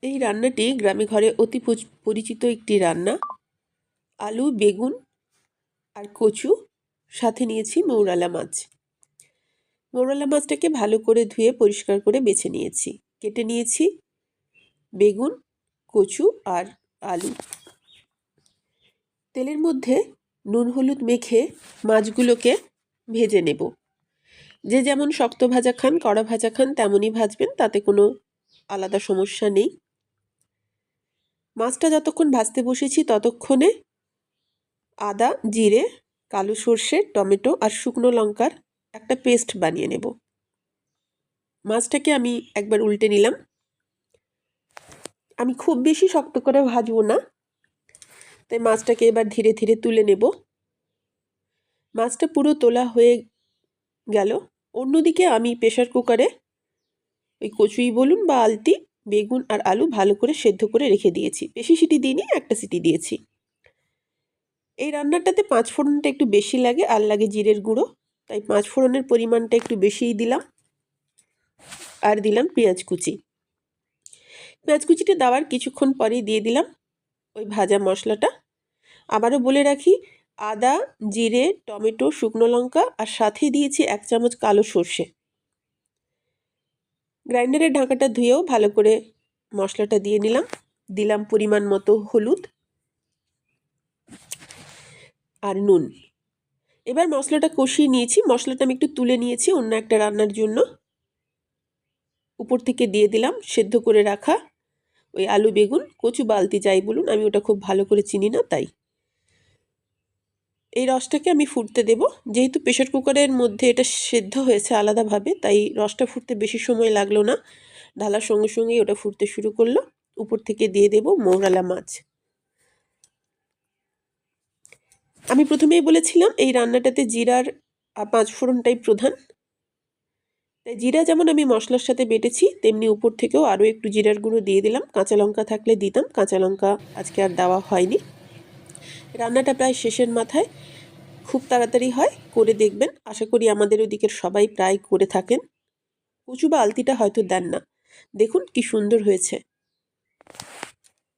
এই রান্নাটি গ্রামে ঘরে অতি পরিচিত একটি রান্না। আলু, বেগুন আর কচু, সাথে নিয়েছি মৌরালা মাছ। মৌরালা মাছটাকে ভালো করে ধুয়ে পরিষ্কার করে বেছে নিয়েছি। কেটে নিয়েছি বেগুন, কচু আর আলু। তেলের মধ্যে নুন হলুদ মেখে মাছগুলোকে ভেজে নেব। যে যেমন শক্ত ভাজা খান, কড়া ভাজা খান তেমনই ভাজবেন, তাতে কোনো আলাদা সমস্যা নেই। মাছটা যতক্ষণ ভাজতে বসেছি ততক্ষণে আদা, জিরে, কালো সর্ষে, টমেটো আর শুকনো লঙ্কার একটা পেস্ট বানিয়ে নেব। মাছটাকে আমি একবার উল্টে নিলাম। আমি খুব বেশি শক্ত করে ভাজবো না, তাই মাছটাকে এবার ধীরে ধীরে তুলে নেব। মাছটা পুরো তোলা হয়ে গেল। অন্যদিকে আমি প্রেশার কুকারে ওই কচুই বলুন বা আলতি, বেগুন আর আলু ভালো করে সেদ্ধ করে রেখে দিয়েছি। বেশি সিটি দিইনি, একটা সিটি দিয়েছি। এই রান্নাটাতে 5 ফোড়নটা একটু বেশি লাগে, আর লাগে জিরের গুঁড়ো, তাই 5 ফোড়নের পরিমাণটা একটু বেশিই দিলাম। আর দিলাম পেঁয়াজ কুচি। পেঁয়াজ কুচিটা দেওয়ার কিছুক্ষণ পরেই দিয়ে দিলাম ওই ভাজা মশলাটা। আবারও বলে রাখি, আদা, জিরে, টমেটো, শুকনো লঙ্কা আর সাথে দিয়েছি 1 চামচ কালো সর্ষে। গ্রাইন্ডারের ঢাকাটা ধুয়েও ভালো করে মশলাটা দিয়ে নিলাম। দিলাম পরিমাণ মতো হলুদ আর নুন। এবার মশলাটা কষিয়ে নিয়েছি। মশলাটা আমি একটু তুলে নিয়েছি অন্য একটা রান্নার জন্য। উপর থেকে দিয়ে দিলাম সেদ্ধ করে রাখা ওই আলু, বেগুন, কচু বালতি যাই বলুন, আমি ওটা খুব ভালো করে চিনি না তাই। এই রসটাকে আমি ফুটতে দেব। যেহেতু প্রেশার কুকারের মধ্যে এটা সেদ্ধ হয়েছে আলাদাভাবে, তাই রসটা ফুটতে বেশি সময় লাগলো না। ঢালার সঙ্গে সঙ্গেই ওটা ফুটতে শুরু করলো। উপর থেকে দিয়ে দেব মৌরালা মাছ। আমি প্রথমেই বলেছিলাম এই রান্নাটাতে জিরার আর 5 ফোড়নটাই প্রধান। তাই জিরা যেমন আমি মশলার সাথে বেটেছি, তেমনি উপর থেকেও আরও একটু জিরার গুঁড়ো দিয়ে দিলাম। কাঁচা লঙ্কা থাকলে দিতাম, কাঁচা লঙ্কা আজকে আর দেওয়া হয়নি। রান্নাটা প্রায় শেষের মাথায়, খুব তাড়াতাড়ি হয়, করে দেখবেন। আশা করি আমাদের ওদিকের সবাই প্রায় করে থাকেন। কচু বা আলতিটা হয়তো দেন না। দেখুন কি সুন্দর হয়েছে।